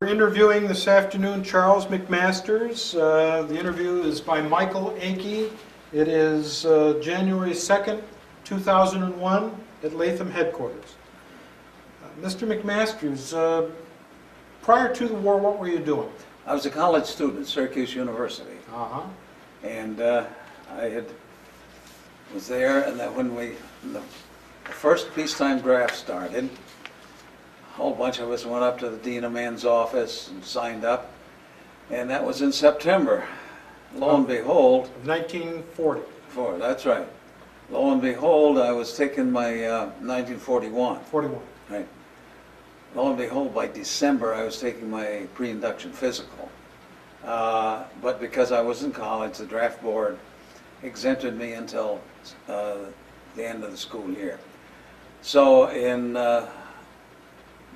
We're interviewing this afternoon Charles MacMasters. The interview is by Michael Akey. It is January 2nd, 2001 at Latham headquarters. Mr. MacMasters, prior to the war, what were you doing? I was a college student at Syracuse University. And was there, and then when the first peacetime draft started, a whole bunch of us went up to the Dean of Men's office and signed up, and that was in September. Lo and behold, 1940. That's right. Lo and behold, I was taking my 1941. 41. Right. Lo and behold, by December, I was taking my pre-induction physical. But because I was in college, the draft board exempted me until the end of the school year. So in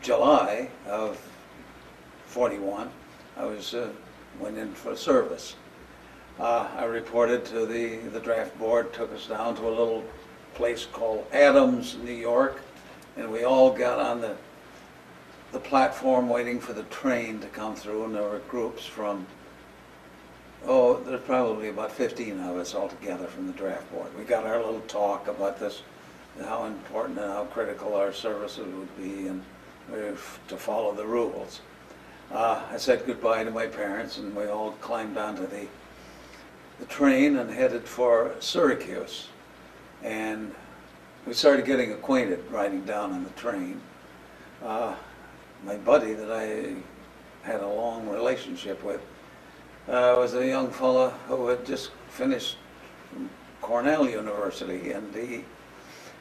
July of 41, I went in for service. I reported to the draft board, took us down to a little place called Adams, New York, and we all got on the platform waiting for the train to come through, and there were groups from, there's probably about 15 of us altogether from the draft board. We got our little talk about this, how important and how critical our services would be, and to follow the rules. I said goodbye to my parents, and we all climbed onto the train and headed for Syracuse. And we started getting acquainted riding down on the train. My buddy that I had a long relationship with was a young fellow who had just finished from Cornell University, and he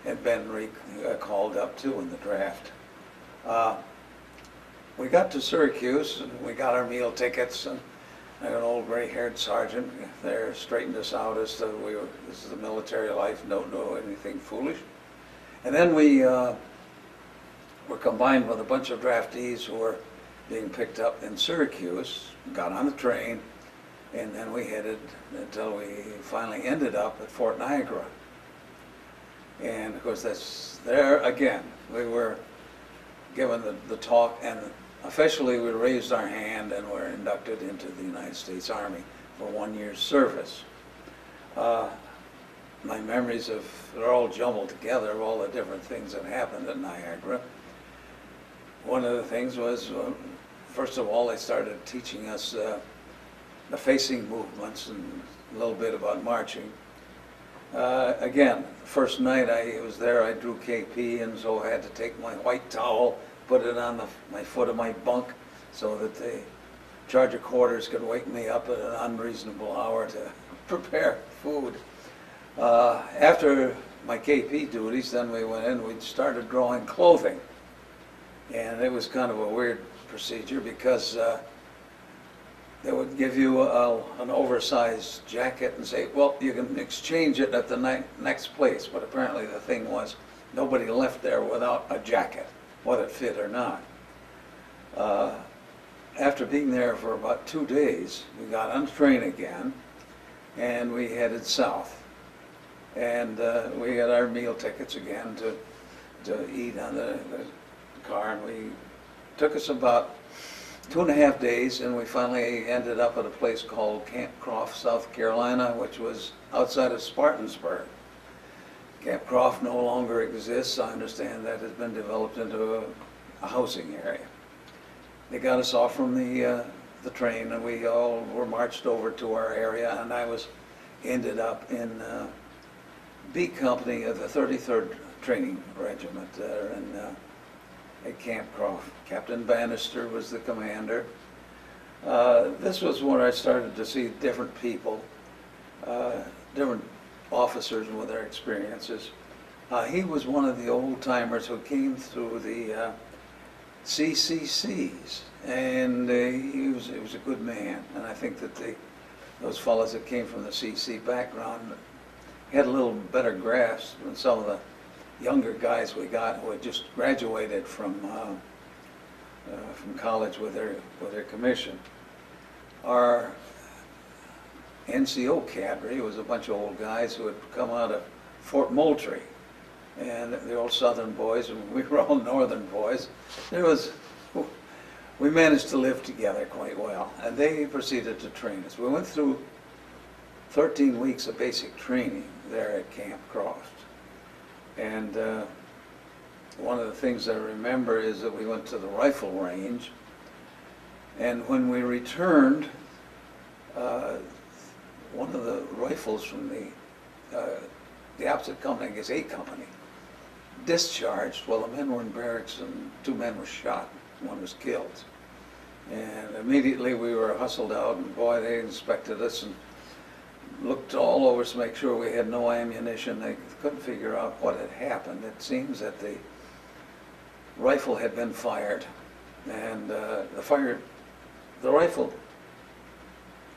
had been called up too in the draft. We got to Syracuse and we got our meal tickets, and an old gray-haired sergeant there straightened us out as to this is the military life, don't do anything foolish. And then we were combined with a bunch of draftees who were being picked up in Syracuse, got on the train, and then we headed until we finally ended up at Fort Niagara. And of course that's there again. We were given the talk, and officially we raised our hand and were inducted into the United States Army for 1 year's service. My memories they're all jumbled together of all the different things that happened at Niagara. One of the things was, first of all, they started teaching us the facing movements and a little bit about marching. Again, the first night I was there, I drew KP, and so I had to take my white towel, put it on my foot of my bunk so that the charge of quarters could wake me up at an unreasonable hour to prepare food. After my KP duties, then we went in, we started drawing clothing. And it was kind of a weird procedure because they would give you an oversized jacket and say, well, you can exchange it at the next place. But apparently the thing was, nobody left there without a jacket, whether it fit or not. After being there for about 2 days, we got on the train again, and we headed south. And we had our meal tickets again to eat on the car, and we took us about 2.5 days, and we finally ended up at a place called Camp Croft, South Carolina, which was outside of Spartansburg. Camp Croft no longer exists. I understand that has been developed into a housing area. They got us off from the train, and we all were marched over to our area, and I ended up in B Company of the 33rd Training Regiment there at Camp Croft. Captain Bannister was the commander. This was where I started to see different people, different officers with their experiences. He was one of the old timers who came through the CCCs, and he was a good man. And I think that those fellows that came from the CC background had a little better grasp than some of the younger guys we got who had just graduated from college with their commission. Our NCO cadre was a bunch of old guys who had come out of Fort Moultrie, and the old Southern boys, and we were all Northern boys. There was we managed to live together quite well, and they proceeded to train us. We went through 13 weeks of basic training there at Camp Croft. And one of the things I remember is that we went to the rifle range, and when we returned, one of the rifles from the opposite company, I guess A Company, discharged while the men were in barracks, and 2 men were shot, 1 was killed. And immediately we were hustled out, and boy, they inspected us and looked all over to make sure we had no ammunition. They couldn't figure out what had happened. It seems that the rifle had been fired, and the rifle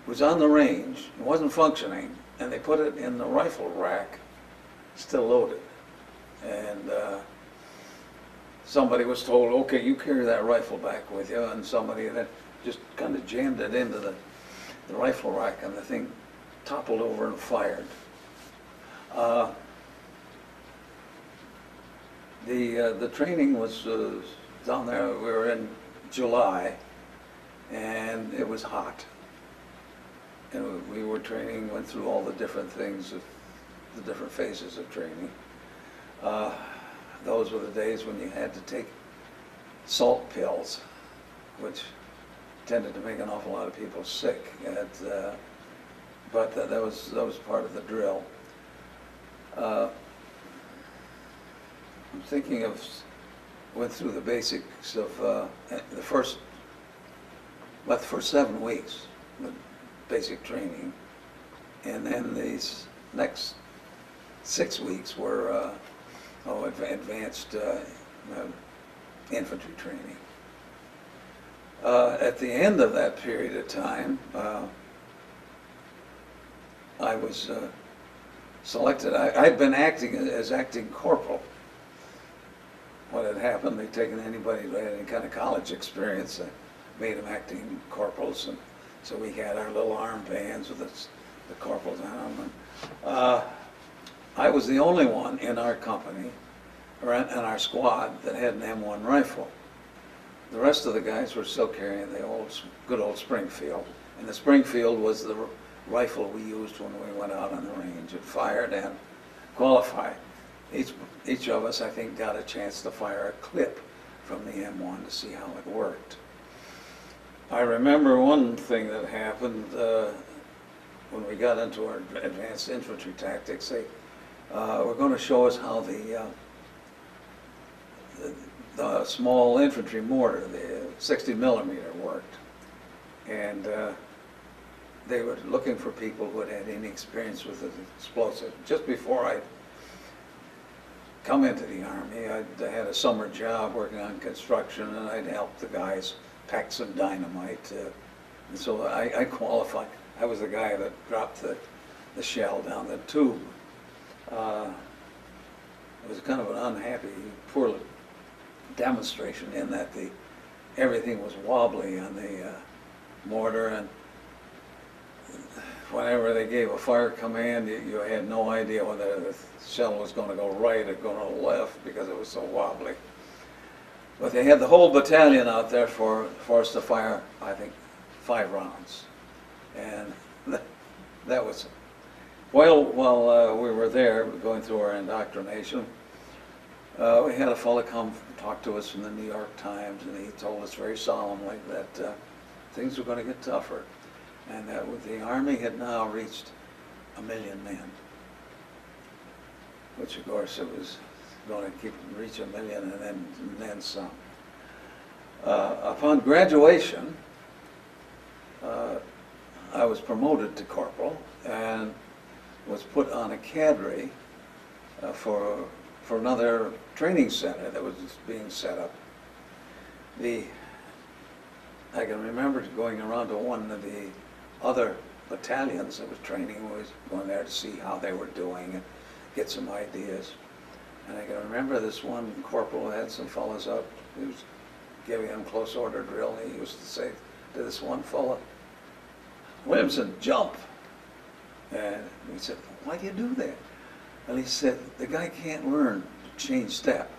was on the range, it wasn't functioning, and they put it in the rifle rack, still loaded. And somebody was told, okay, you carry that rifle back with you, and somebody then just kind of jammed it into the rifle rack, and the thing toppled over and fired. The training was down there. We were in July, and it was hot. And we were training, went through all the different things, the different phases of training. Those were the days when you had to take salt pills, which tended to make an awful lot of people sick. But that was part of the drill. I'm thinking of, went through the basics of the first 7 weeks, the basic training, and then these next 6 weeks were advanced infantry training. At the end of that period of time, I was selected. I'd been acting as acting corporal. What had happened, they'd taken anybody who had any kind of college experience, made them acting corporals, and so we had our little armbands with the corporals on them. I was the only one in our company, or in our squad, that had an M1 rifle. The rest of the guys were still carrying the good old Springfield, and the Springfield was the rifle we used when we went out on the range. It fired and qualified. Each of us, I think, got a chance to fire a clip from the M1 to see how it worked. I remember one thing that happened when we got into our advanced infantry tactics. They were going to show us how the small infantry mortar, the 60 millimeter, worked. And they were looking for people who had had any experience with the explosive. Just before I come into the Army, I had a summer job working on construction, and I'd help the guys pack some dynamite. And so I qualified. I was the guy that dropped the shell down the tube. It was kind of an unhappy, poor demonstration in that everything was wobbly on the mortar, and whenever they gave a fire command, you had no idea whether the shell was going to go right or go to the left because it was so wobbly. But they had the whole battalion out there for us to fire, I think, 5 rounds. And that was, while we were there going through our indoctrination, we had a fellow come talk to us from the New York Times, and he told us very solemnly that things were going to get tougher, and that the Army had now reached 1 million men, which of course it was going to reach 1 million and then some. Upon graduation, I was promoted to corporal and was put on a cadre for another training center that was being set up. I can remember going around to one of the other battalions that was training. We was going there to see how they were doing and get some ideas. And I can remember this one corporal had some fellows up. He was giving them close order drill, and he used to say to this one fellow, "Williamson, jump." And we said, "Why do you do that?" And he said, "The guy can't learn to change step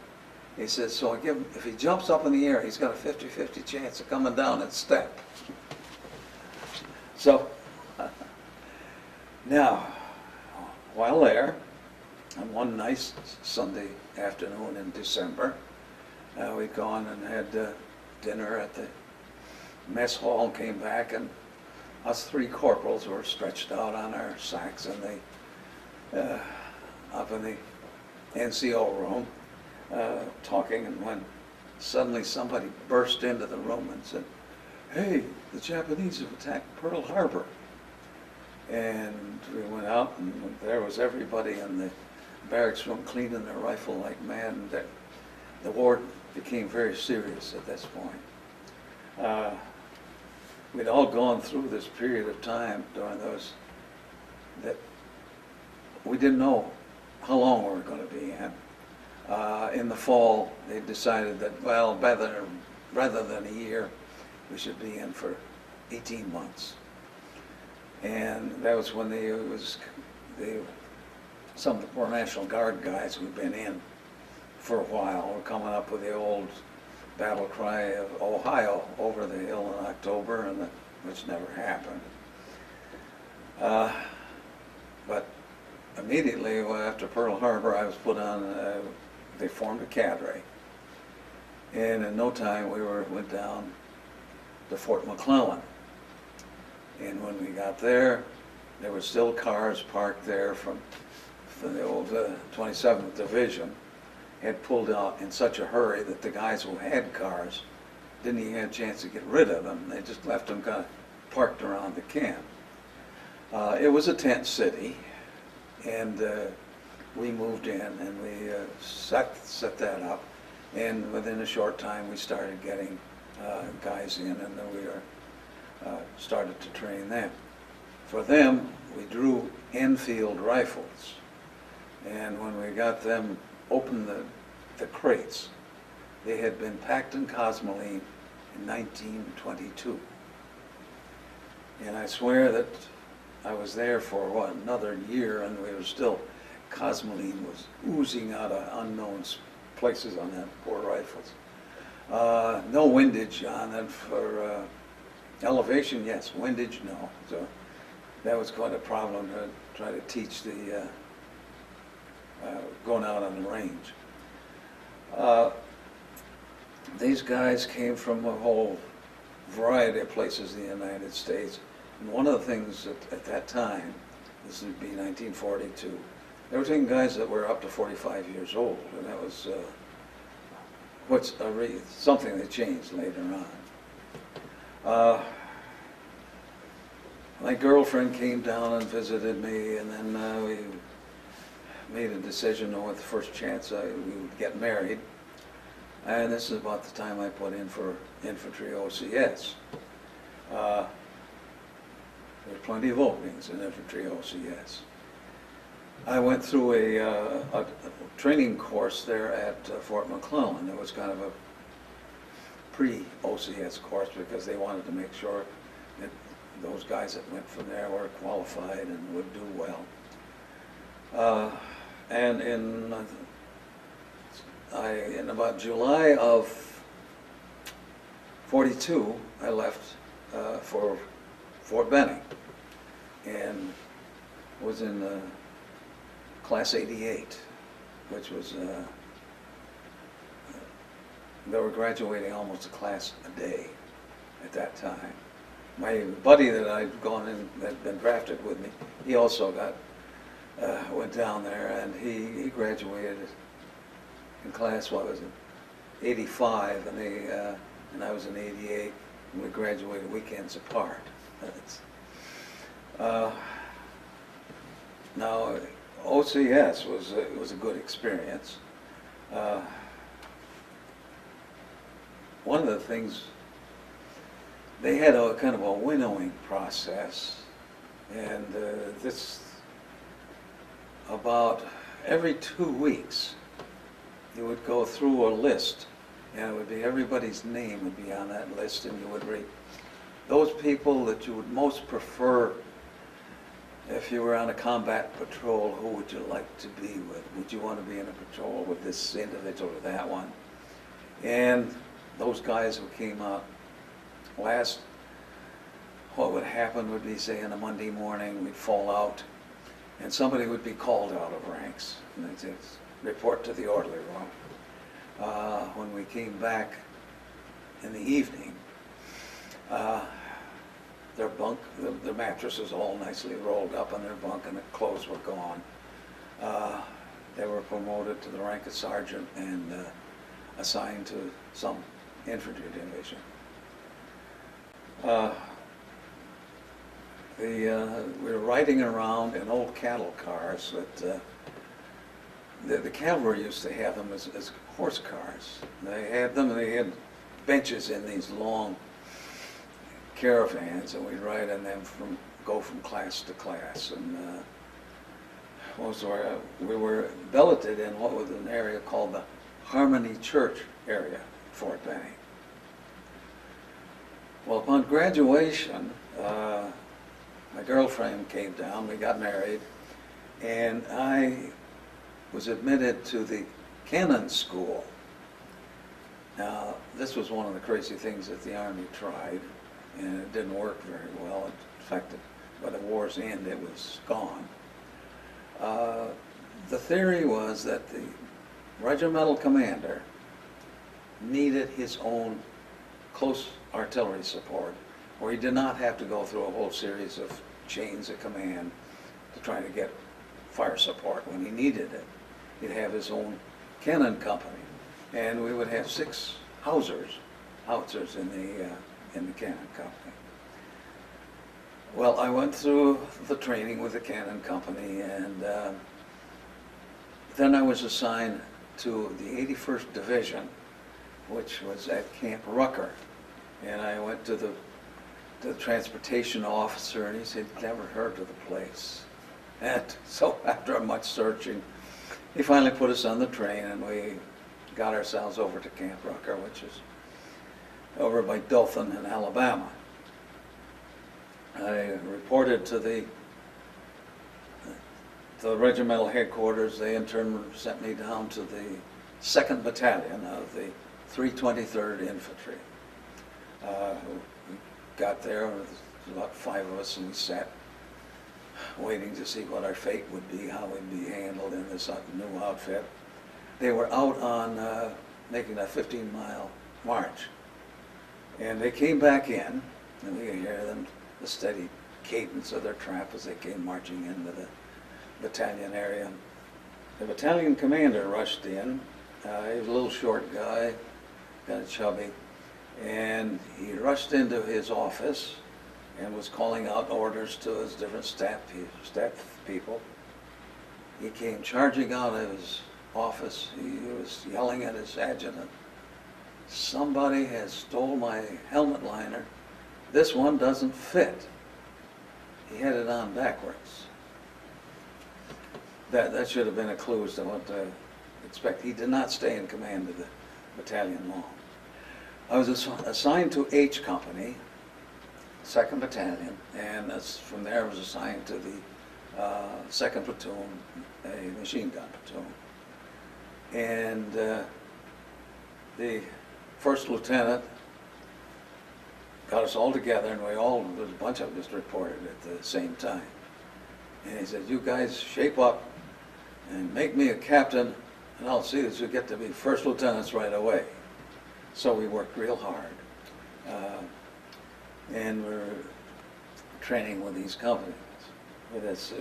He says, so I give him, if he jumps up in the air, he's got a 50-50 chance of coming down in step. So, now, while there, on one nice Sunday afternoon in December, we'd gone and had dinner at the mess hall and came back, and us three corporals were stretched out on our sacks and they, up in the NCO room talking, and when suddenly somebody burst into the room and said, "Hey, the Japanese have attacked Pearl Harbor." And we went out, and there was everybody in the barracks room cleaning their rifle like mad, and the war became very serious at this point. We'd all gone through this period of time during those that we didn't know how long we were going to be in. In the fall, they decided that, well, rather than a year, we should be in for 18 months. And that was when some of the poor National Guard guys who'd been in for a while were coming up with the old battle cry of Ohio over the hill in October, and which never happened. But immediately after Pearl Harbor, I was put on, they formed a cadre. And in no time, we went down to Fort McClellan. And when we got there, there were still cars parked there from the old 27th Division. Had pulled out in such a hurry that the guys who had cars didn't even have a chance to get rid of them. They just left them kind of parked around the camp. It was a tent city, and we moved in and we set that up. And within a short time, we started getting guys in, and then we started to train them. For them, we drew Enfield rifles, and when we got them opened the crates, they had been packed in cosmoline in 1922. And I swear that I was there for another year, and we were still, cosmoline was oozing out of unknown places on that poor rifles. No windage on it for elevation, yes. Windage, no. So that was quite a problem to try to teach the going out on the range. These guys came from a whole variety of places in the United States. And one of the things at that time, this would be 1942, they were taking guys that were up to 45 years old, and that was something that changed later on. My girlfriend came down and visited me, and then we made a decision on the first chance we would get married. And this is about the time I put in for Infantry OCS. There were plenty of openings in Infantry OCS. I went through a training course there at Fort McClellan. It was kind of a pre-OCS course because they wanted to make sure that those guys that went from there were qualified and would do well. And in about July of '42, I left for Fort Benning and was in Class 88, which was, they were graduating almost a class a day at that time. My buddy that I'd gone in, that had been drafted with me, he also went down there, and he graduated in class, what was it, 85, and I was in 88, and we graduated weekends apart. Now, OCS was a good experience. One of the things, they had a kind of a winnowing process, and this, about every 2 weeks, you would go through a list, and it would be everybody's name would be on that list, and you would rate those people that you would most prefer. If you were on a combat patrol, who would you like to be with? Would you want to be in a patrol with this individual or that one? And those guys who came out last, what would happen would be, say, on a Monday morning, we'd fall out, and somebody would be called out of ranks, and they'd say, report to the orderly room. When we came back in the evening, their bunk, their mattresses all nicely rolled up on their bunk, and the clothes were gone. They were promoted to the rank of sergeant and assigned to some infantry division. We were riding around in old cattle cars that the cavalry used to have them as horse cars. They had them, and they had benches in these long caravans, and we'd ride in them go from class to class. And we were billeted in what was an area called the Harmony Church area, Fort Benning. Well, upon graduation, my girlfriend came down, we got married, and I was admitted to the cannon school. Now, this was one of the crazy things that the Army tried, and it didn't work very well. In fact, by the war's end, it was gone. The theory was that the regimental commander needed his own close artillery support, where he did not have to go through a whole series of chains of command to try to get fire support when he needed it. He'd have his own cannon company, and we would have 6 howitzers in the cannon company. Well, I went through the training with the cannon company, and then I was assigned to the 81st Division, which was at Camp Rucker. And I went to the transportation officer, and he said, never heard of the place. And so after much searching, he finally put us on the train, and we got ourselves over to Camp Rucker, which is over by Dothan in Alabama. I reported to the regimental headquarters. They in turn sent me down to the 2nd Battalion of the 323rd Infantry. We got there, there was about 5 of us, and we sat waiting to see what our fate would be, how we'd be handled in this new outfit. They were out on making a 15-mile march, and they came back in, and we could hear them, the steady cadence of their tramp as they came marching into the battalion area. The battalion commander rushed in. He was a little short guy, kind of chubby, and he rushed into his office and was calling out orders to his different staff people. He came charging out of his office. He was yelling at his adjutant, "Somebody has stole my helmet liner. This one doesn't fit." He had it on backwards. That should have been a clue as to what to expect. He did not stay in command of the battalion long. I was assigned to H Company, 2nd Battalion, and from there I was assigned to the 2nd Platoon, a machine gun platoon. And the 1st Lieutenant got us all together, and there was a bunch of us reported at the same time. And he said, "You guys shape up and make me a captain, and I'll see that you get to be 1st lieutenants right away." So we worked real hard, and we're training with these companies. With this,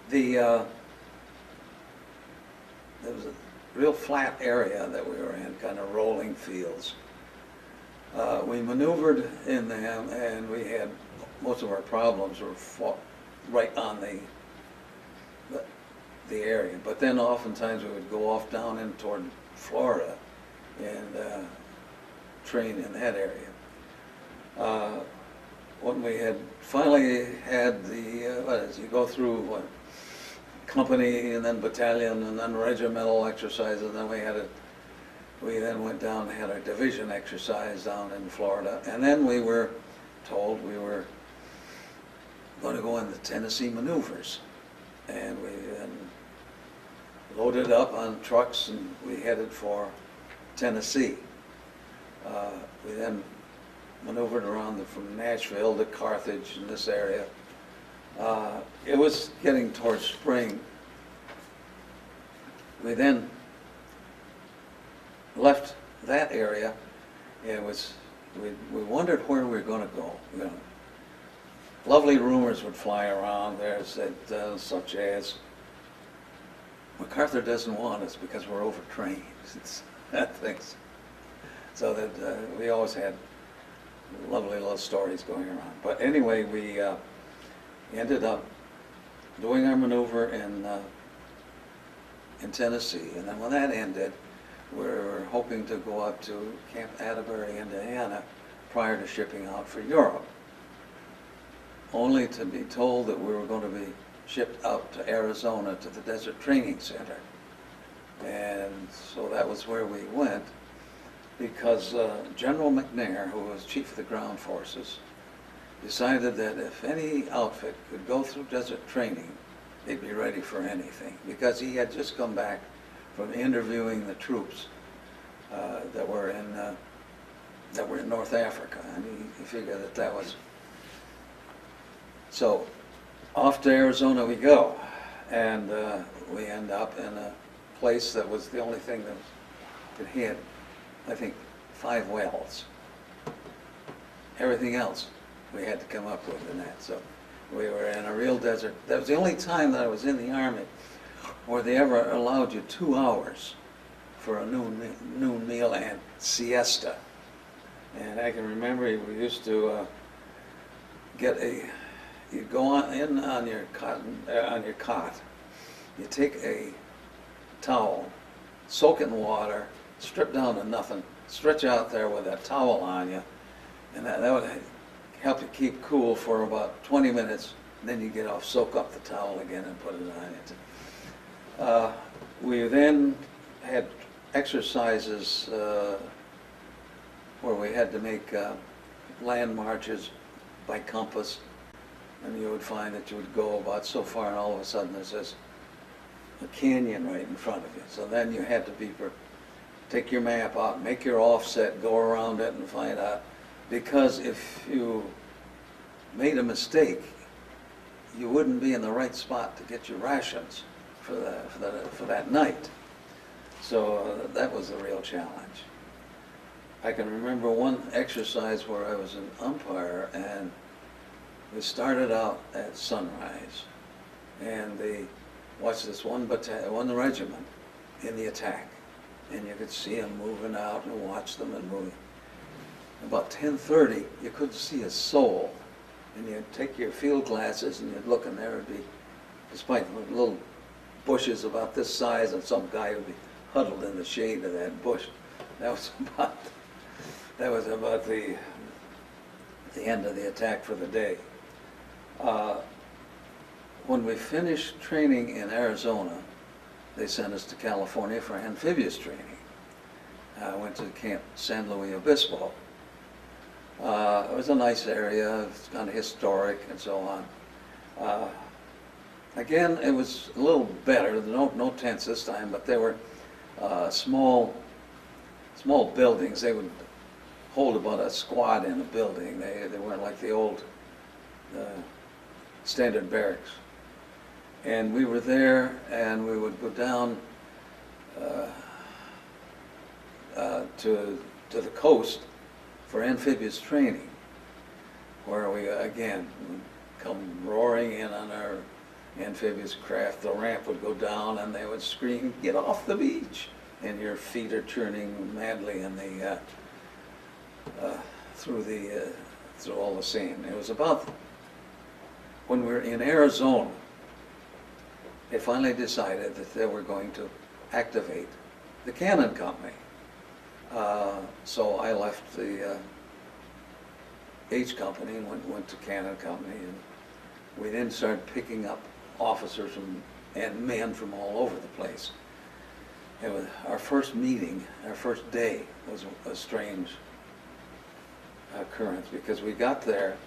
there was a real flat area that we were in, kind of rolling fields. We maneuvered in them, and we had most of our problems were fought right on the area. But then oftentimes we would go off down in toward Florida and train in that area. When we had finally had as you go through company and then battalion and then regimental exercises, and then we then went down and had our division exercise down in Florida, and then we were told we were going to go in the Tennessee maneuvers, and we then loaded up on trucks, and we headed for Tennessee. We then maneuvered around from Nashville to Carthage in this area. It was getting towards spring. We then left that area. We wondered where we were going to go. You know, lovely rumors would fly around there, such as MacArthur doesn't want us because we're overtrained. Things. So that we always had lovely little stories going around. But anyway, we ended up doing our maneuver in Tennessee, and then when that ended, we were hoping to go up to Camp Atterbury, Indiana, prior to shipping out for Europe, only to be told that we were going to be shipped out to Arizona to the Desert Training Center. And so that was where we went, because General McNair, who was Chief of the Ground Forces, decided that if any outfit could go through desert training, they'd be ready for anything, because he had just come back from interviewing the troops that were in North Africa, and he figured that was. So off to Arizona we go, and we end up in a place that was the only thing that had, I think, 5 wells. Everything else we had to come up with in that. So we were in a real desert. That was the only time that I was in the Army where they ever allowed you 2 hours for a noon meal and siesta. And I can remember we used to you'd go on your cot, you take a towel, soak it in water, strip down to nothing, stretch out there with that towel on you, and that would help you keep cool for about 20 minutes. Then you get off, soak up the towel again, and put it on you. We then had exercises where we had to make land marches by compass, and you would find that you would go about so far, and all of a sudden there's this a canyon right in front of you. So then you had to take your map out, make your offset, go around it, and find out. Because if you made a mistake, you wouldn't be in the right spot to get your rations for that night. So that was a real challenge. I can remember one exercise where I was an umpire, and we started out at sunrise, and they watched this one regiment in the attack, and you could see them moving out and watch them and moving. About 10:30, you couldn't see a soul, and you'd take your field glasses and you'd look, and there would be, despite little bushes about this size, and some guy would be huddled in the shade of that bush. That was about the end of the attack for the day. When we finished training in Arizona, they sent us to California for amphibious training. I went to Camp San Luis Obispo. It was a nice area, it was kind of historic and so on. Again, it was a little better, no tents this time, but they were small buildings. They would hold about a squad in a building. They weren't like the old standard barracks. And we were there, and we would go down to the coast for amphibious training, where we again would come roaring in on our amphibious craft. The ramp would go down, and they would scream, "Get off the beach!" And your feet are churning madly in the through all the sand. It was about when we were in Arizona, they finally decided that they were going to activate the cannon company. So I left the H company and went to cannon company, and we then started picking up officers and men from all over the place. It was our first meeting, our first day was a strange occurrence, because we got there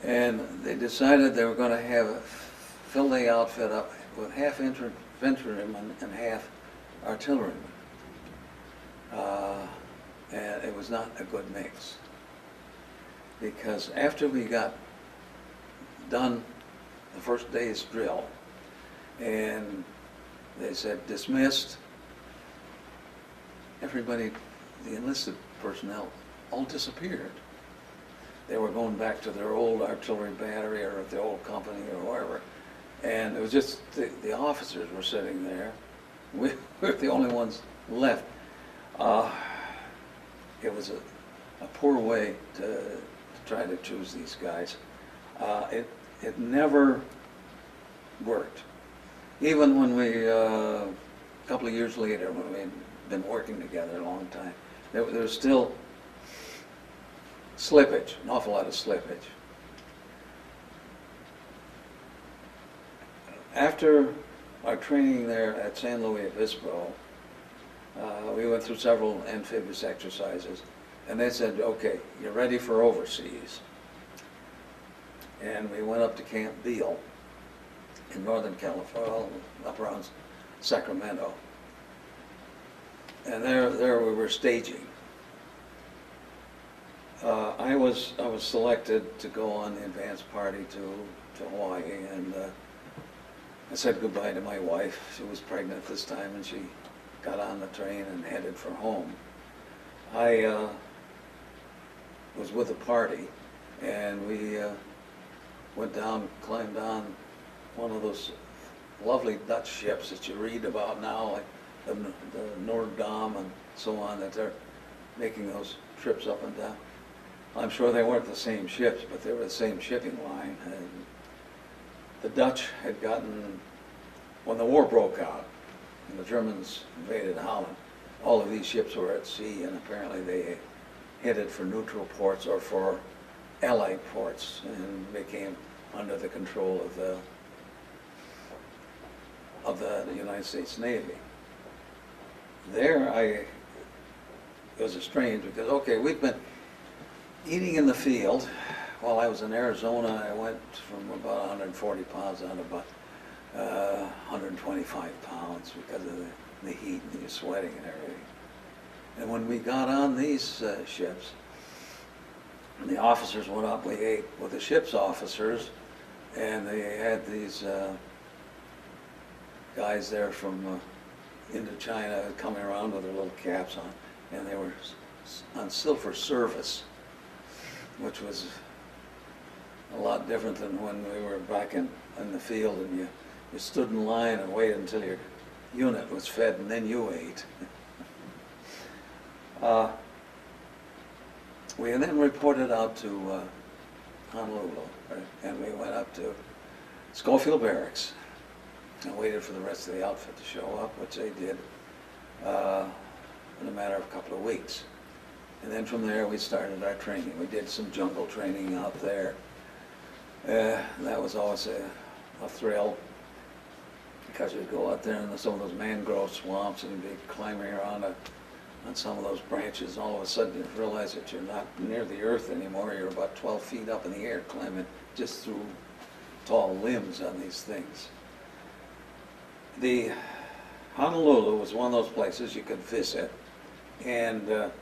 and they decided they were going to fill the outfit up with half infantrymen and half artillerymen. And it was not a good mix. Because after we got done the first day's drill, and they said dismissed, everybody, the enlisted personnel, all disappeared. They were going back to their old artillery battery or the old company or wherever. And it was just the officers were sitting there. We were the only ones left. It was a poor way to try to choose these guys. It never worked. Even when we, a couple of years later, when we'd been working together a long time, there was still slippage, an awful lot of slippage. After our training there at San Luis Obispo, we went through several amphibious exercises, and they said, okay, you're ready for overseas. And we went up to Camp Beale in Northern California, up around Sacramento. And there we were staging. I was selected to go on the advance party to Hawaii, and I said goodbye to my wife. She was pregnant this time, and she got on the train and headed for home. I was with a party, and we went down, climbed on one of those lovely Dutch ships that you read about now, like the Noord-Dam and so on, that they're making those trips up and down. I'm sure they weren't the same ships, but they were the same shipping line. And the Dutch had gotten, when the war broke out and the Germans invaded Holland, all of these ships were at sea, and apparently they headed for neutral ports or for Allied ports, and became under the control of the United States Navy. There, it was strange because, okay, we've been eating in the field. While I was in Arizona, I went from about 140 pounds down to about 125 pounds because of the heat and the sweating and everything. And when we got on these ships, and the officers went up, we ate with the ship's officers, and they had these guys there from Indochina coming around with their little caps on, and they were on silver service, which was a lot different than when we were back in the field and you stood in line and waited until your unit was fed and then you ate. We then reported out to Honolulu, right? And we went up to Schofield Barracks and waited for the rest of the outfit to show up, which they did in a matter of a couple of weeks. And then from there we started our training. We did some jungle training out there. That was always a thrill, because you'd go out there in some of those mangrove swamps and you'd be climbing around on some of those branches, and all of a sudden you realize that you're not near the earth anymore. You're about 12 feet up in the air, climbing just through tall limbs on these things. The Honolulu was one of those places you could visit, and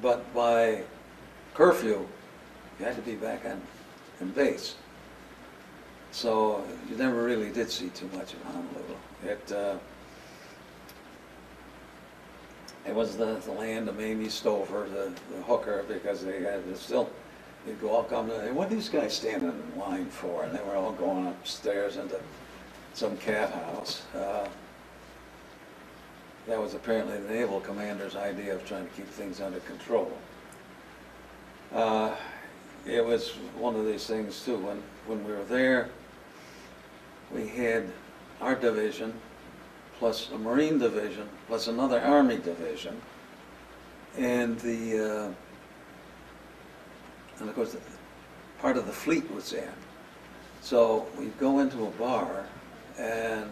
but by curfew you had to be back on base. So you never really did see too much of Honolulu. It was the land of Mamie Stover, the hooker, because they had to still, you'd go all come to, what are these guys standing in line for? And they were all going upstairs into some cat house. That was apparently the naval commander's idea of trying to keep things under control. It was one of these things too, when we were there, we had our division, plus a Marine division, plus another Army division, and of course part of the fleet was in. So we'd go into a bar, and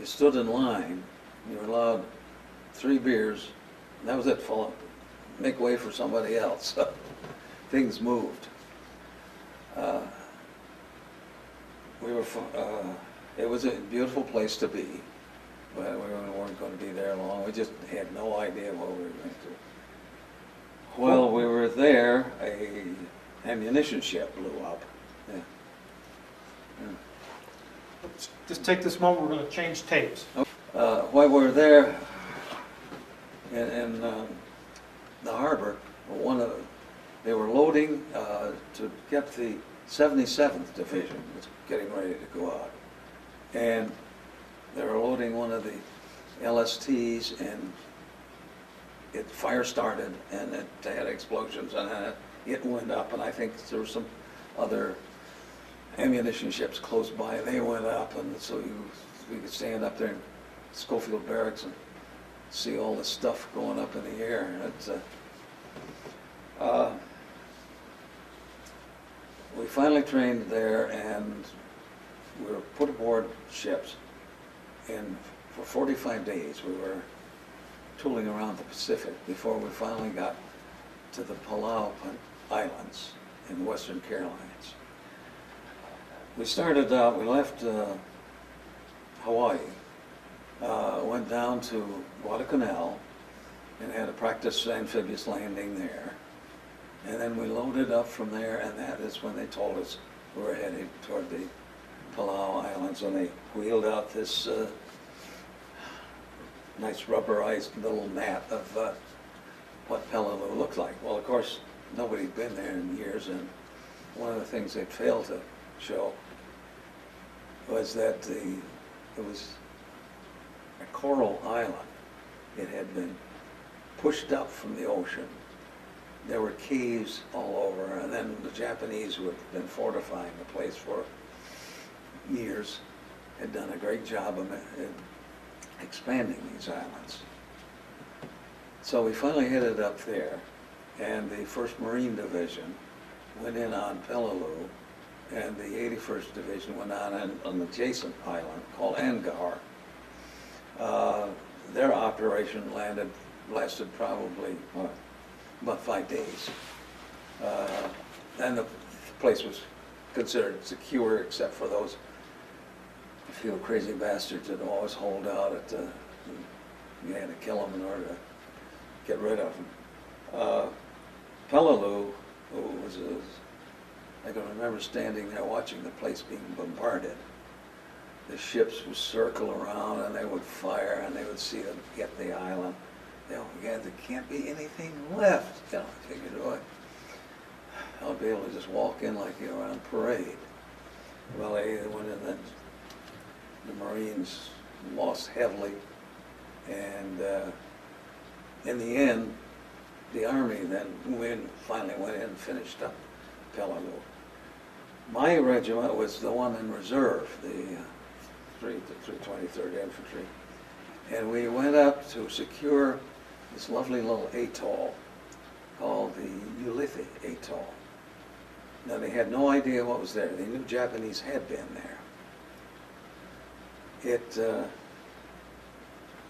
you stood in line, you were allowed 3 beers, and that was it, make way for somebody else. Things moved. It was a beautiful place to be. but we weren't going to be there long. We just had no idea what we were going to do. While we were there, a ammunition ship blew up. Yeah. Let's just take this moment, we're going to change tapes. While we were there in the harbor, they were loading to get the 77th Division, was getting ready to go out. And they were loading one of the LSTs, and fire started, and it had explosions, and it went up, and I think there were some other ammunition ships close by, and they went up, and so we could stand up there in Schofield Barracks and see all this stuff going up in the air. And it's, we finally trained there, and we were put aboard ships, and for 45 days we were tooling around the Pacific before we finally got to the Peleliu Islands in the Western Carolinas. We started out, we left Hawaii, went down to Guadalcanal and had a practice amphibious landing there. And then we loaded up from there, and that is when they told us we were heading toward the Peleliu Islands, and they wheeled out this nice rubberized little map of what Peleliu looked like. Well, of course, nobody'd been there in years, and one of the things they failed to show was that it was a coral island. It had been pushed up from the ocean. There were caves all over, and then the Japanese, who had been fortifying the place for years, had done a great job of expanding these islands. So we finally headed up there, and the 1st Marine Division went in on Peleliu, and the 81st Division went on an adjacent island called Angar. Their operation lasted probably about 5 days. And the place was considered secure, except for those few crazy bastards that always hold out at the, you had to kill them in order to get rid of them. Peleliu, I can remember standing there watching the place being bombarded. The ships would circle around, and they would fire, and they would see them get the island. You know, yeah, there can't be anything left. You know, I figured, boy, I'll be able to just walk in like you were on parade. Well, they went in, the Marines lost heavily, and in the end, the Army then finally went in and finished up Peleliu. My regiment was the one in reserve, the 323rd Infantry, and we went up to secure this lovely little atoll called the Ulithi Atoll. Now, they had no idea what was there. They knew Japanese had been there. It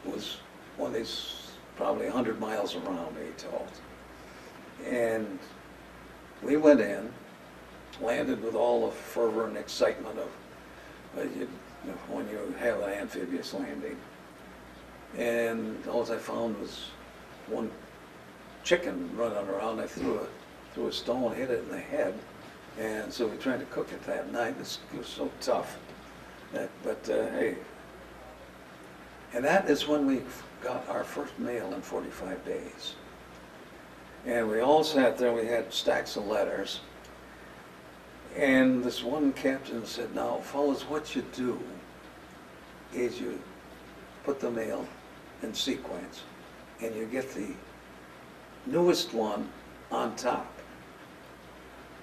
was one of these probably 100 miles around atolls. And we went in, landed with all the fervor and excitement of when you have an amphibious landing. And all I found was one chicken running around. I threw a stone, hit it in the head. And so we tried to cook it that night. It was so tough. Hey. And that is when we got our first mail in 45 days. And we all sat there, we had stacks of letters. And this one captain said, now, fellas, what you do is you put the mail in sequence, and you get the newest one on top.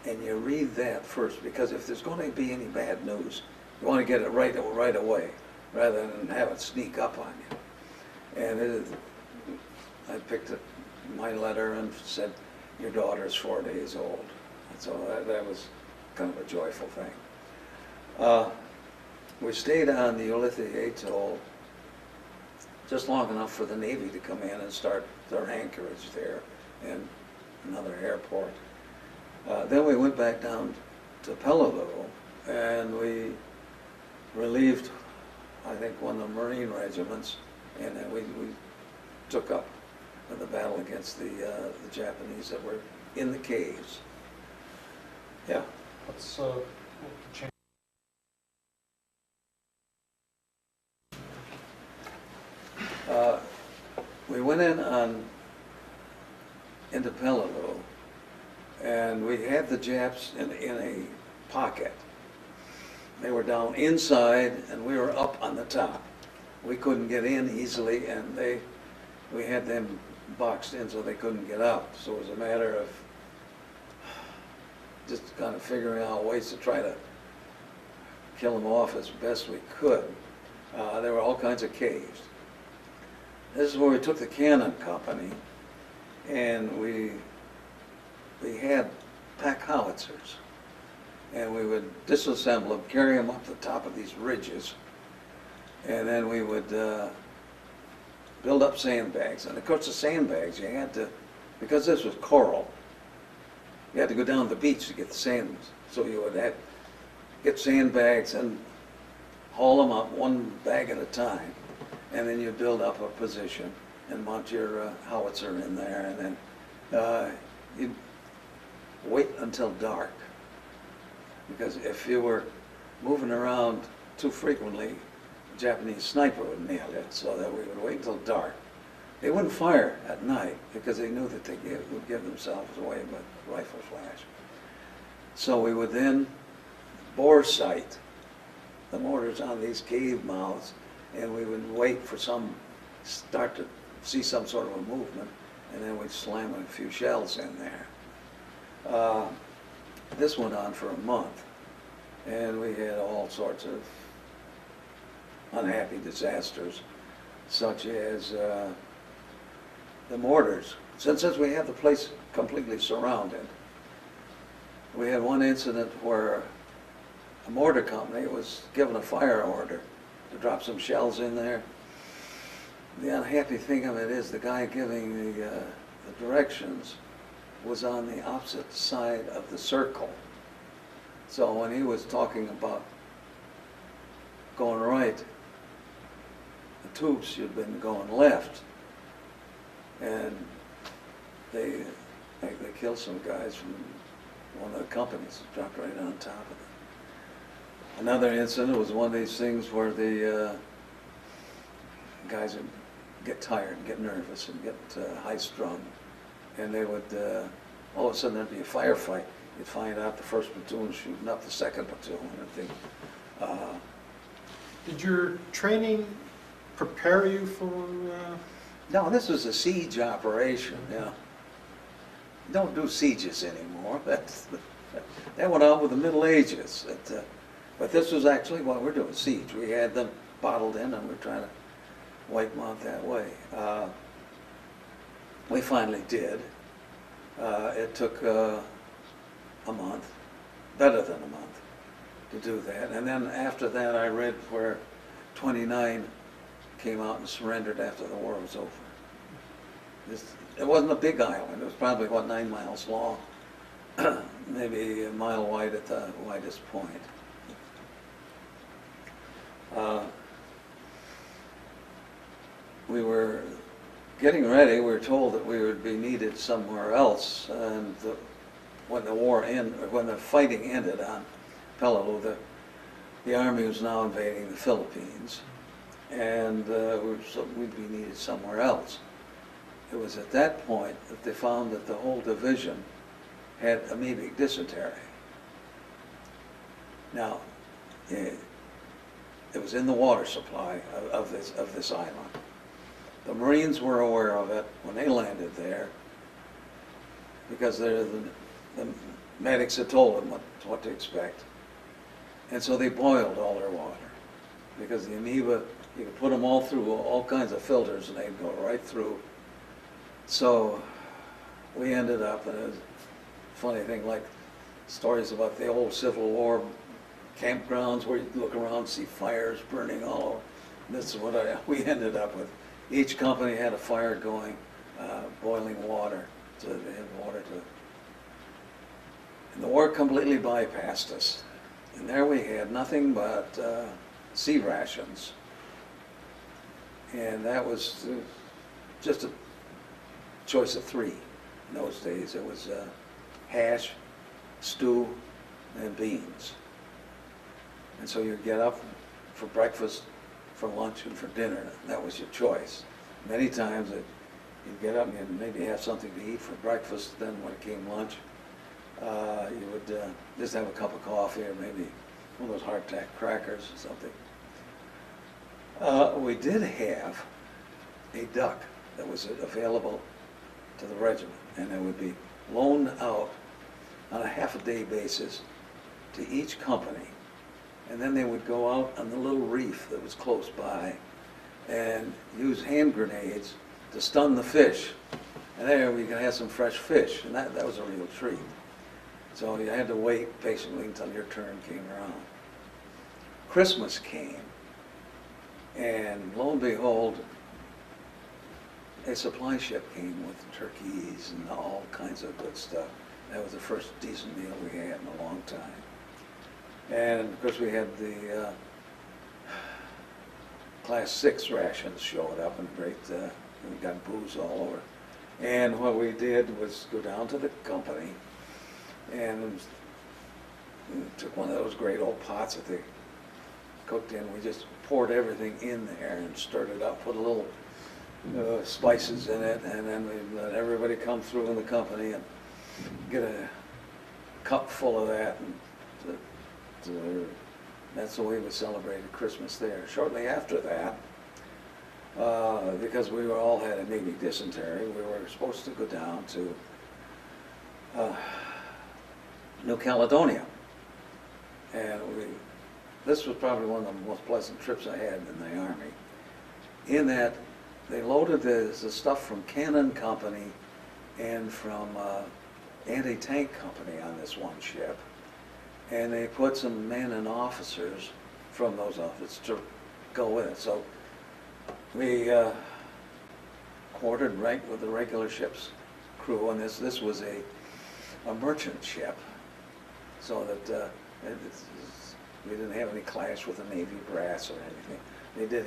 And you read that first, because if there's going to be any bad news, you want to get it right away, rather than have it sneak up on you. And I picked up my letter and said, your daughter's 4 days old. And so that was kind of a joyful thing. We stayed on the Ulithi Atoll just long enough for the Navy to come in and start their anchorage there in another airport. Then we went back down to Peleliu, and we relieved I think, one of the Marine regiments, and then we took up the battle against the Japanese that were in the caves. Yeah. Let's change. We went into Peleliu, and we had the Japs in a pocket. They were down inside, and we were up on the top. We couldn't get in easily, and we had them boxed in so they couldn't get out. So it was a matter of just kind of figuring out ways to try to kill them off as best we could. There were all kinds of caves. This is where we took the cannon company, and we had pack howitzers, and we would disassemble them, carry them up the top of these ridges, and then we would build up sandbags. And of course the sandbags, you had to, because this was coral, you had to go down the beach to get the sand. So you would get sandbags and haul them up one bag at a time. And then you build up a position and mount your howitzer in there, and then you'd wait until dark. Because if you were moving around too frequently, a Japanese sniper would nail you, so that we would wait until dark. They wouldn't fire at night because they knew that they would give themselves away with rifle flash. So we would then bore sight the mortars on these cave mouths, and we would wait for start to see some sort of a movement, and then we'd slam a few shells in there. This went on for a month, and we had all sorts of unhappy disasters, such as the mortars. Since we had the place completely surrounded, we had one incident where a mortar company was given a fire order to drop some shells in there. The unhappy thing of it is the guy giving the directions was on the opposite side of the circle. So when he was talking about going right, the tubes should have been going left. And they killed some guys from one of the companies, dropped right on top of it. Another incident was one of these things where the guys would get tired and get nervous and get high-strung, and they would, all of a sudden there'd be a firefight. You'd find out the first platoon shooting up the second platoon, and Did your training prepare you for... No, this was a siege operation, yeah. Don't do sieges anymore. That went on with the Middle Ages. But this was actually what we're doing, siege. We had them bottled in, and we're trying to wipe them out that way. We finally did. It took a month, better than a month, to do that. And then after that, I read where 29 came out and surrendered after the war was over. It wasn't a big island. It was probably, 9 miles long, maybe a mile wide at the widest point. We were getting ready. We were told that we would be needed somewhere else, and when the fighting ended on Peleliu, the army was now invading the Philippines, and so we'd be needed somewhere else. It was at that point that they found that the whole division had amoebic dysentery. Now, it was in the water supply of this island. The Marines were aware of it when they landed there, because the medics had told them what to expect. And so they boiled all their water, because the amoeba, you could put them all through all kinds of filters and they'd go right through. So we ended up, and it was a funny thing, like stories about the old Civil War campgrounds where you look around and see fires burning all over. This is what we ended up with. Each company had a fire going, boiling water, so they had water to... And the war completely bypassed us. And there we had nothing but sea rations. And that was just a choice of three. In those days, it was hash, stew, and beans. And so you'd get up for breakfast, for lunch, and for dinner. That was your choice. Many times you'd get up and you'd maybe have something to eat for breakfast. Then when it came lunch, you would just have a cup of coffee or maybe one of those hardtack crackers or something. We did have a duck that was available to the regiment, and it would be loaned out on a half-a-day basis to each company. And then they would go out on the little reef that was close by and use hand grenades to stun the fish. And there we could have some fresh fish, and that was a real treat. So you had to wait patiently until your turn came around. Christmas came, and lo and behold, a supply ship came with turkeys and all kinds of good stuff. That was the first decent meal we had in a long time. And of course we had the Class 6 rations showed up, and great, we got booze all over. And what we did was go down to the company and we took one of those great old pots that they cooked in. We just poured everything in there and stirred it up, put a little spices in it, and then we let everybody come through in the company and get a cup full of that. And that's the way we celebrated Christmas there. Shortly after that, because we all had a Navy dysentery, we were supposed to go down to New Caledonia. And this was probably one of the most pleasant trips I had in the Army. In that, they loaded the stuff from Cannon Company and from Anti-Tank Company on this one ship. And they put some men and officers from those outfits to go with it. So we quartered right with the regular ship's crew, and this was a merchant ship, so that we didn't have any clash with the Navy brass or anything. They did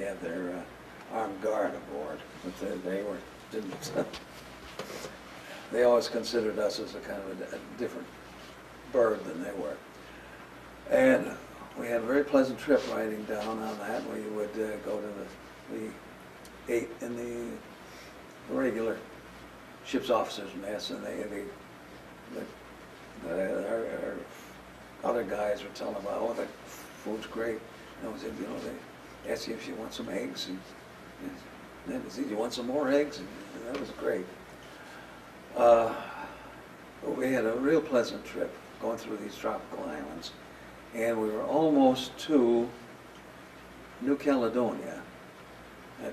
have their armed guard aboard, but they always considered us as a kind of a different bird than they were. And we had a very pleasant trip riding down on that. We would go to we ate in the regular ship's officers' mess, and our other guys were telling about, oh, the food's great. And I said, they asked you if you want some eggs, and then they said, you want some more eggs? And that was great. But we had a real pleasant trip going through these tropical islands, and we were almost to New Caledonia,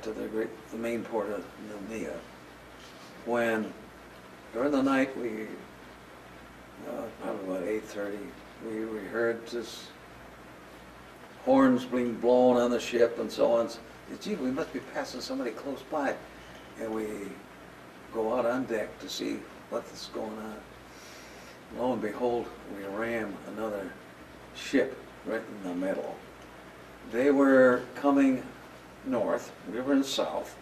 to the main port of Noumea, when during the night probably about 8:30, we heard this horns being blown on the ship and so on. Gee, we must be passing somebody close by, and we go out on deck to see what's going on. Lo and behold, we ran another ship right in the middle. They were coming north, we were in south.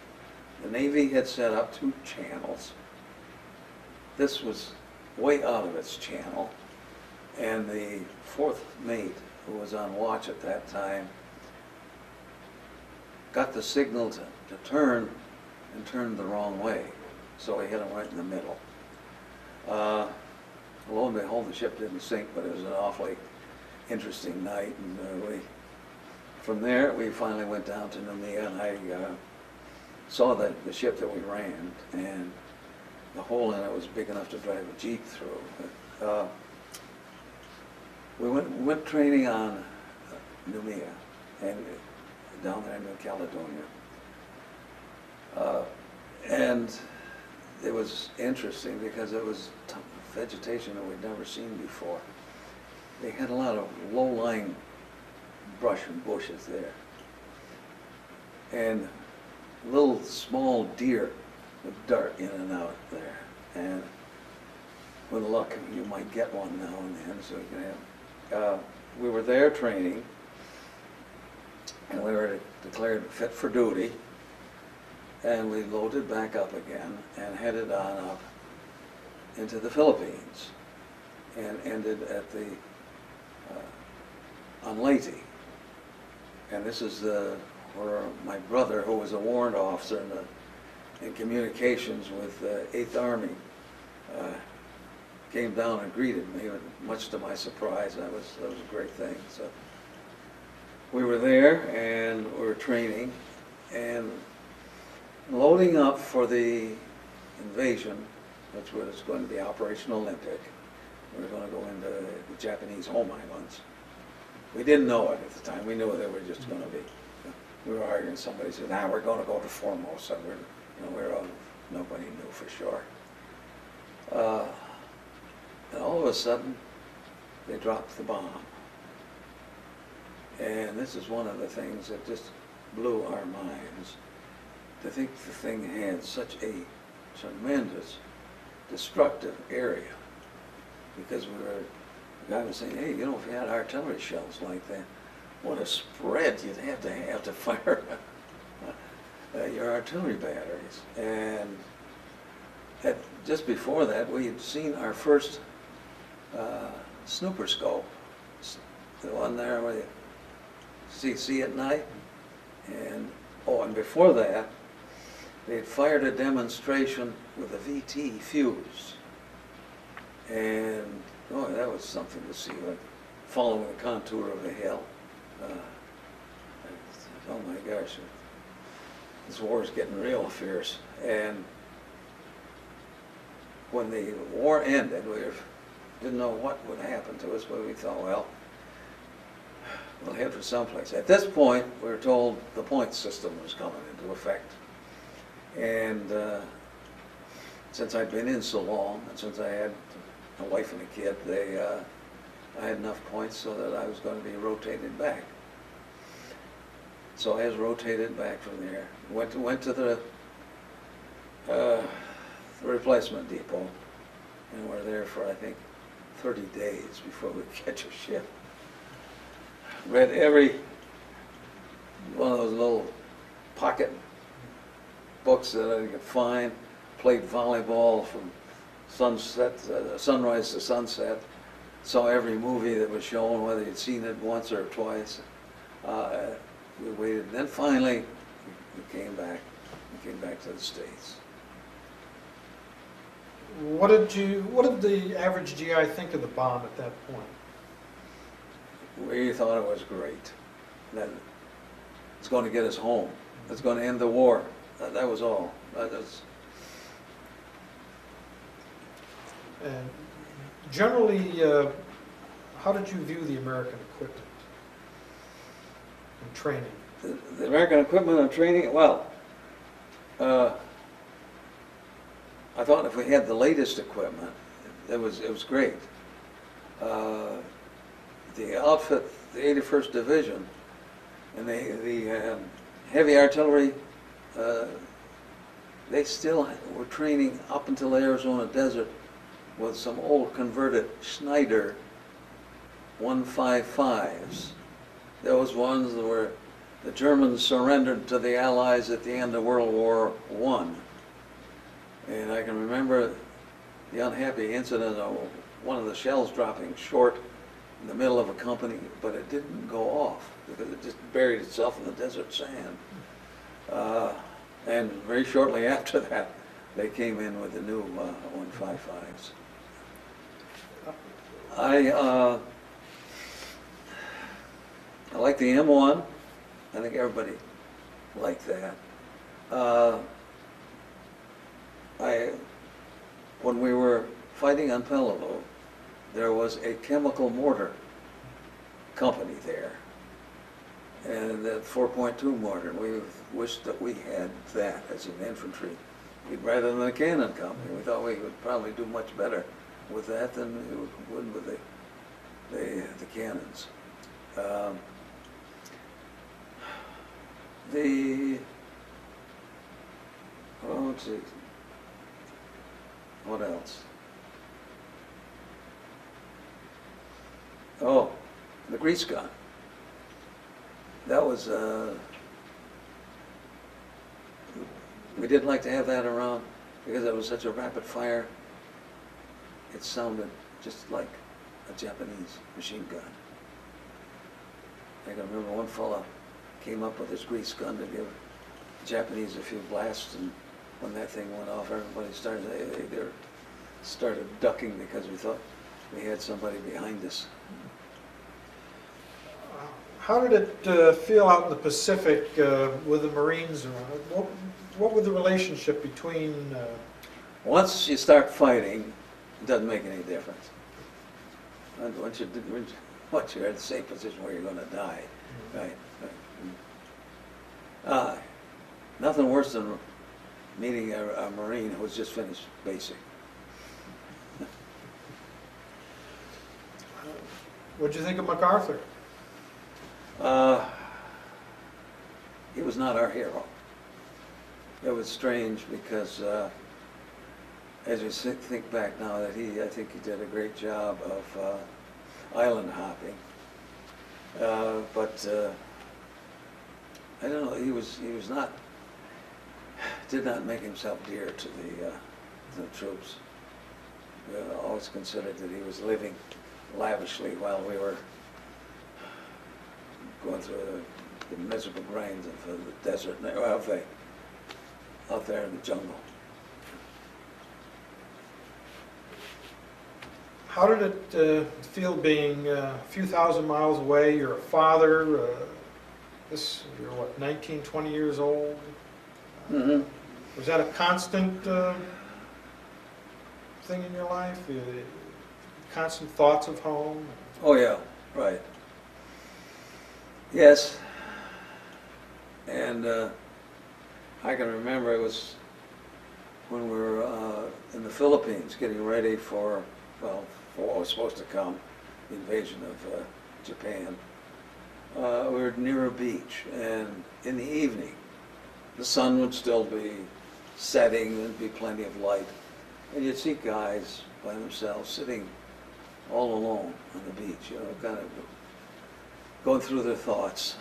The Navy had set up 2 channels. This was way out of its channel, and the 4th mate, who was on watch at that time, got the signal to turn, and turned the wrong way. So he hit him right in the middle. Lo and behold, the ship didn't sink, but it was an awfully interesting night. And from there, we finally went down to Noumea, and I saw the ship that we ran, and the hole in it was big enough to drive a Jeep through. But, we went training on Noumea, and down there in New Caledonia. And it was interesting because it was vegetation that we'd never seen before. They had a lot of low-lying brush and bushes there. And little small deer would dart in and out there. And with luck, you might get one now and then, so you can have. We were there training, and we were declared fit for duty. and we loaded back up again and headed on up into the Philippines and ended at the on Leyte. And this is where my brother, who was a warrant officer in communications with the 8th Army, came down and greeted me, much to my surprise. That was a great thing. So we were there and we were training and loading up for the invasion, which was going to be Operation Olympic. We were going to go into the Japanese home islands. We didn't know it at the time. We knew they were just going to be. We were arguing. Somebody said, "Nah, we're going to go to Formosa." Nobody knew for sure. And all of a sudden, they dropped the bomb. And this is one of the things that just blew our minds. To think the thing had such a tremendous destructive area. Because the guy was saying, hey, if you had artillery shells like that, what a spread you'd have to fire your artillery batteries. And just before that, we had seen our first snooper scope, the one there where you see at night. And before that, they had fired a demonstration with a VT fuse. And that was something to see, like following the contour of a hill. Oh my gosh, this war is getting real fierce. And when the war ended, we didn't know what would happen to us, but we thought, well, we'll head for someplace. At this point, we were told the point system was coming into effect. And since I'd been in so long, and since I had a wife and a kid, I had enough points so that I was going to be rotated back. So I was rotated back from there. Went to the replacement depot, and we're there for, I think, 30 days before we catch a ship. Read every one of those little pocket books that I could find, played volleyball from sunrise to sunset, saw every movie that was shown, whether you'd seen it once or twice. We waited, and then finally we came back to the States. What did the average GI think of the bomb at that point? We thought it was great. That it's going to get us home. It's going to end the war. That was all. And generally, how did you view the American equipment and training? The American equipment and training, well, I thought if we had the latest equipment, it was great. The outfit, the 81st Division, and the heavy artillery, they still were training up until the Arizona desert with some old converted Schneider 155s. Those ones were the Germans surrendered to the Allies at the end of World War I. And I can remember the unhappy incident of one of the shells dropping short in the middle of a company, but it didn't go off because it just buried itself in the desert sand. And very shortly after that, they came in with the new 155s. I like the M1. I think everybody liked that. When we were fighting on Peleliu, there was a chemical mortar company there, and that 4.2 mortar. We wished that we had that as an infantry, rather than a cannon company. We thought we would probably do much better with that than we would with the cannons. Let's see. What else? Oh, the grease gun. That was We didn't like to have that around because it was such a rapid fire. It sounded just like a Japanese machine gun. I can remember one fella came up with his grease gun to give the Japanese a few blasts, and when that thing went off, everybody started ducking because we thought we had somebody behind us. How did it feel out in the Pacific with the Marines around? What was the relationship between... Once you start fighting, it doesn't make any difference. Once you're in the same position where you're going to die, right? Nothing worse than meeting a Marine who's just finished basic. What'd you think of MacArthur? He was not our hero. It was strange because, as we think back now, that I think he did a great job of island hopping. But I don't know. He was not. Did not make himself dear to the troops. We always considered that he was living lavishly while we were going through the miserable grinds of the desert, out there in the jungle. How did it feel being a few thousand miles away? You're a father. You're what, 19, 20 years old? Mm-hmm. Was that a constant thing in your life? Constant thoughts of home? Oh yeah, right. Yes. And I can remember it was when we were in the Philippines getting ready for what was supposed to come, the invasion of Japan. We were near a beach, and in the evening, the sun would still be setting, there'd be plenty of light, and you'd see guys by themselves sitting all alone on the beach, kind of going through their thoughts.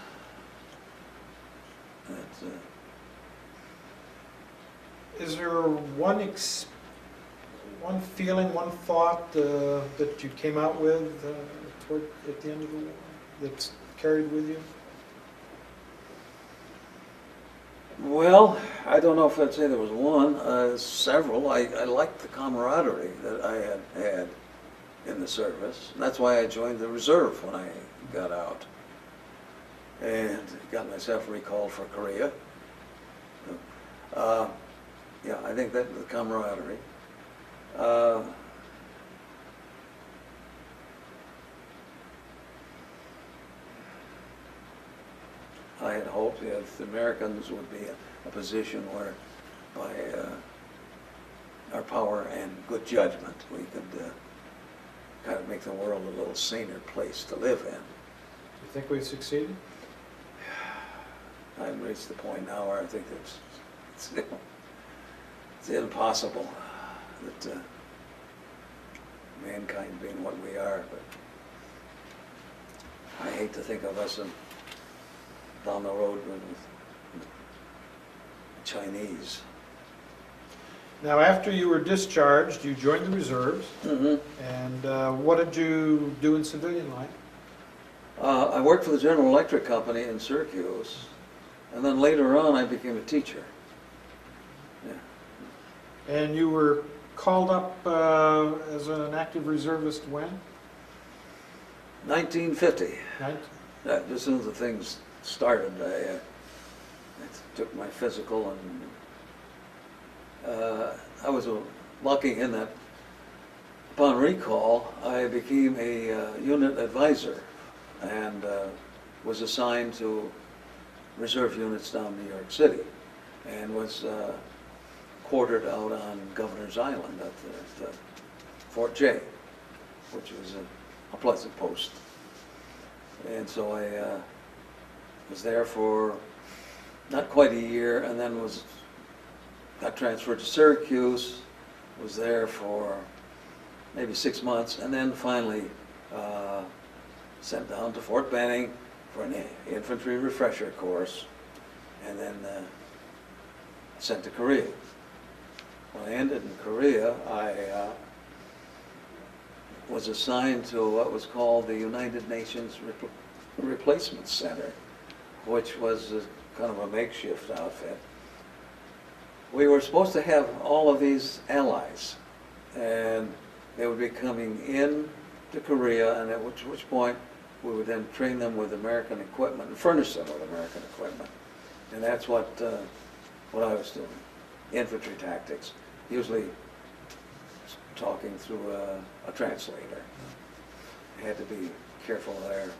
Is there one feeling, one thought that you came out with at the end of the war that's carried with you? Well, I don't know if I'd say there was one, several. I liked the camaraderie that I had in the service. That's why I joined the reserve when I got out. And got myself recalled for Korea. Yeah, I think that the camaraderie. I had hoped that the Americans would be in a position where, by our power and good judgment, we could kind of make the world a little saner place to live in. You think we've succeeded? I've reached the point now where I think it's impossible that mankind being what we are, but I hate to think of us down the road with the Chinese. Now, after you were discharged, you joined the reserves. Mm-hmm. And what did you do in civilian life? I worked for the General Electric Company in Syracuse, and then later on I became a teacher. Yeah. And you were called up as an active reservist when? 1950. Right? Just as soon as the things started, I took my physical, and I was lucky in that upon recall I became a unit advisor and was assigned to reserve units down in New York City, and was quartered out on Governor's Island at Fort J, which was a pleasant post. And so I was there for not quite a year, and then got transferred to Syracuse, was there for maybe 6 months, and then finally sent down to Fort Benning for an infantry refresher course, and then sent to Korea. When I ended in Korea, I was assigned to what was called the United Nations Replacement Center, which was kind of a makeshift outfit. We were supposed to have all of these allies, and they would be coming in to Korea, and at which point we would then train them with American equipment and furnish them with American equipment. And that's what I was doing, infantry tactics, usually talking through a translator. You had to be careful there,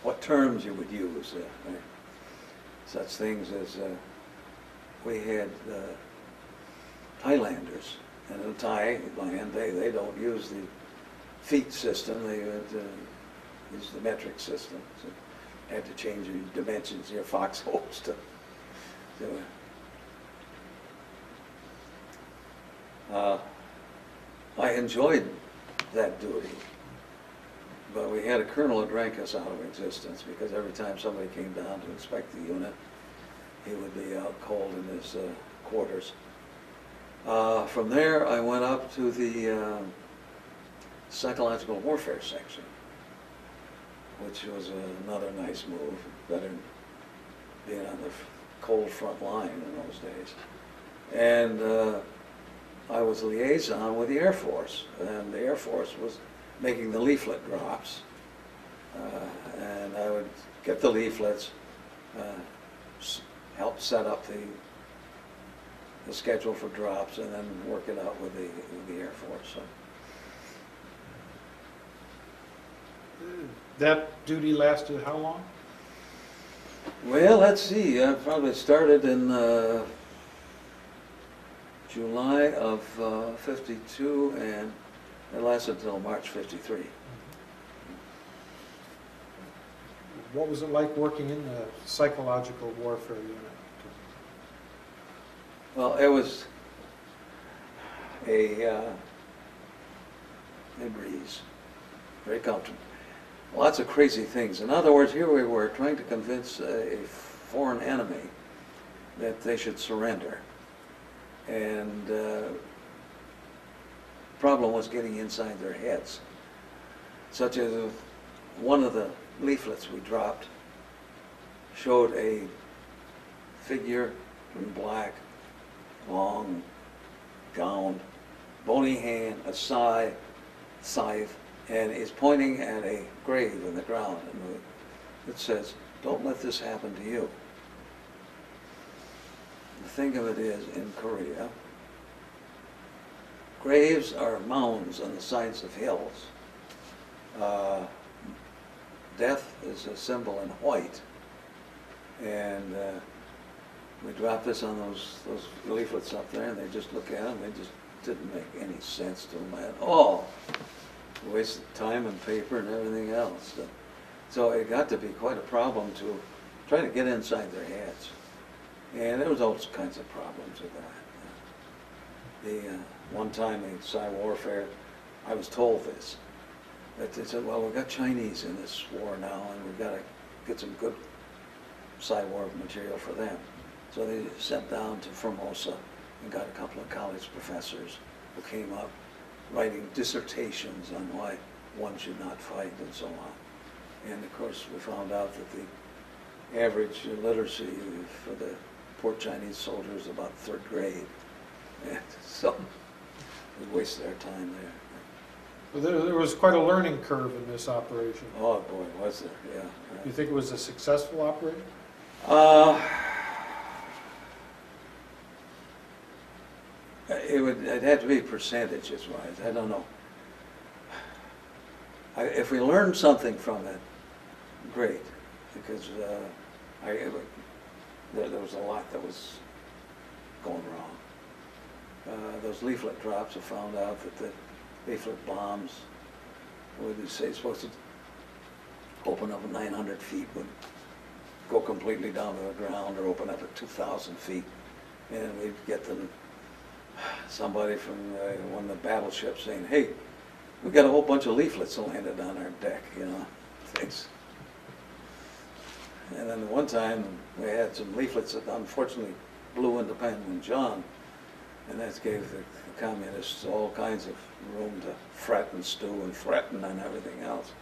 what terms you would use. Such things as we had Thailanders, and in Thailand they don't use the feet system, they use the metric system. So you had to change your dimensions, your foxholes to I enjoyed that duty, but we had a colonel who drank us out of existence, because every time somebody came down to inspect the unit, he would be out cold in his quarters. From there, I went up to the psychological warfare section, which was another nice move, better than being on the cold front line in those days. And I was a liaison with the Air Force, and the Air Force was making the leaflet drops. And I would get the leaflets, help set up the schedule for drops, and then work it out with the Air Force. So. That duty lasted how long? Well, let's see. I probably started in July of 52, and it lasted until March 53. What was it like working in the psychological warfare unit? Well, it was a breeze, very comfortable. Lots of crazy things. In other words, here we were trying to convince a foreign enemy that they should surrender. And the problem was getting inside their heads. Such as one of the leaflets we dropped showed a figure in black, long, gowned, bony hand, a scythe, and is pointing at a grave in the ground. And it says, "Don't let this happen to you." The thing of it is, in Korea, graves are mounds on the sides of hills. Death is a symbol in white. And we dropped this on those leaflets up there, and they just look at them. They just didn't make any sense to them at all. Wasted time and paper and everything else. So it got to be quite a problem to try to get inside their heads. And there was all kinds of problems with that. One time in PSY Warfare, I was told this, that they said, well, we've got Chinese in this war now, and we've got to get some good PSY War material for them. So they sent down to Formosa and got a couple of college professors who came up writing dissertations on why one should not fight and so on. And of course, we found out that the average literacy for the poor Chinese soldiers is about 3rd grade. And so we wasted our time there. Well, there was quite a learning curve in this operation. Oh boy, was there, yeah. You think it was a successful operation? It'd have to be percentages wise. I don't know. If we learned something from it, great, because there was a lot that was going wrong. Those leaflet drops have found out that the leaflet bombs, what did they say, supposed to open up at 900 feet, would go completely down to the ground, or open up at 2,000 feet, and we'd get them. Somebody from one of the battleships saying, "Hey, we got a whole bunch of leaflets landed on our deck," you know, things. And then one time, we had some leaflets that unfortunately blew into Penguin John, and that gave the communists all kinds of room to fret and stew and threaten and everything else.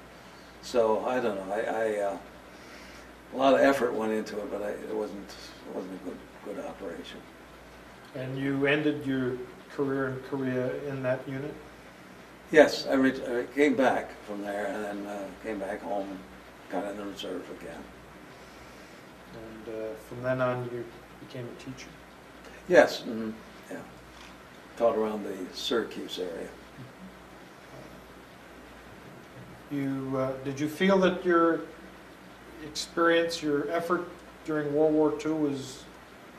So I don't know. A lot of effort went into it, but it wasn't a good operation. And you ended your career in Korea in that unit? Yes, I came back from there and then came back home and got in the reserve again. And from then on, you became a teacher? Yes, yeah. Taught around the Syracuse area. Did you feel that your experience, your effort during World War II was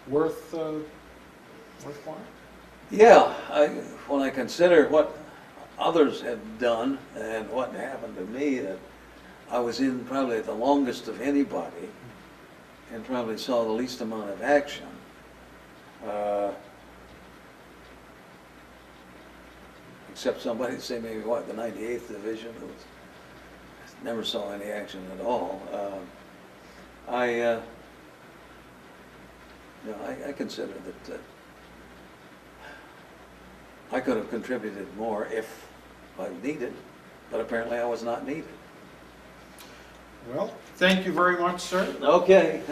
worthwhile? Yeah, when I consider what others have done and what happened to me, that I was in probably the longest of anybody and probably saw the least amount of action. Except somebody say maybe what, the 98th Division, who never saw any action at all. I consider that I could have contributed more if I needed, but apparently I was not needed. Well, thank you very much, sir. Okay.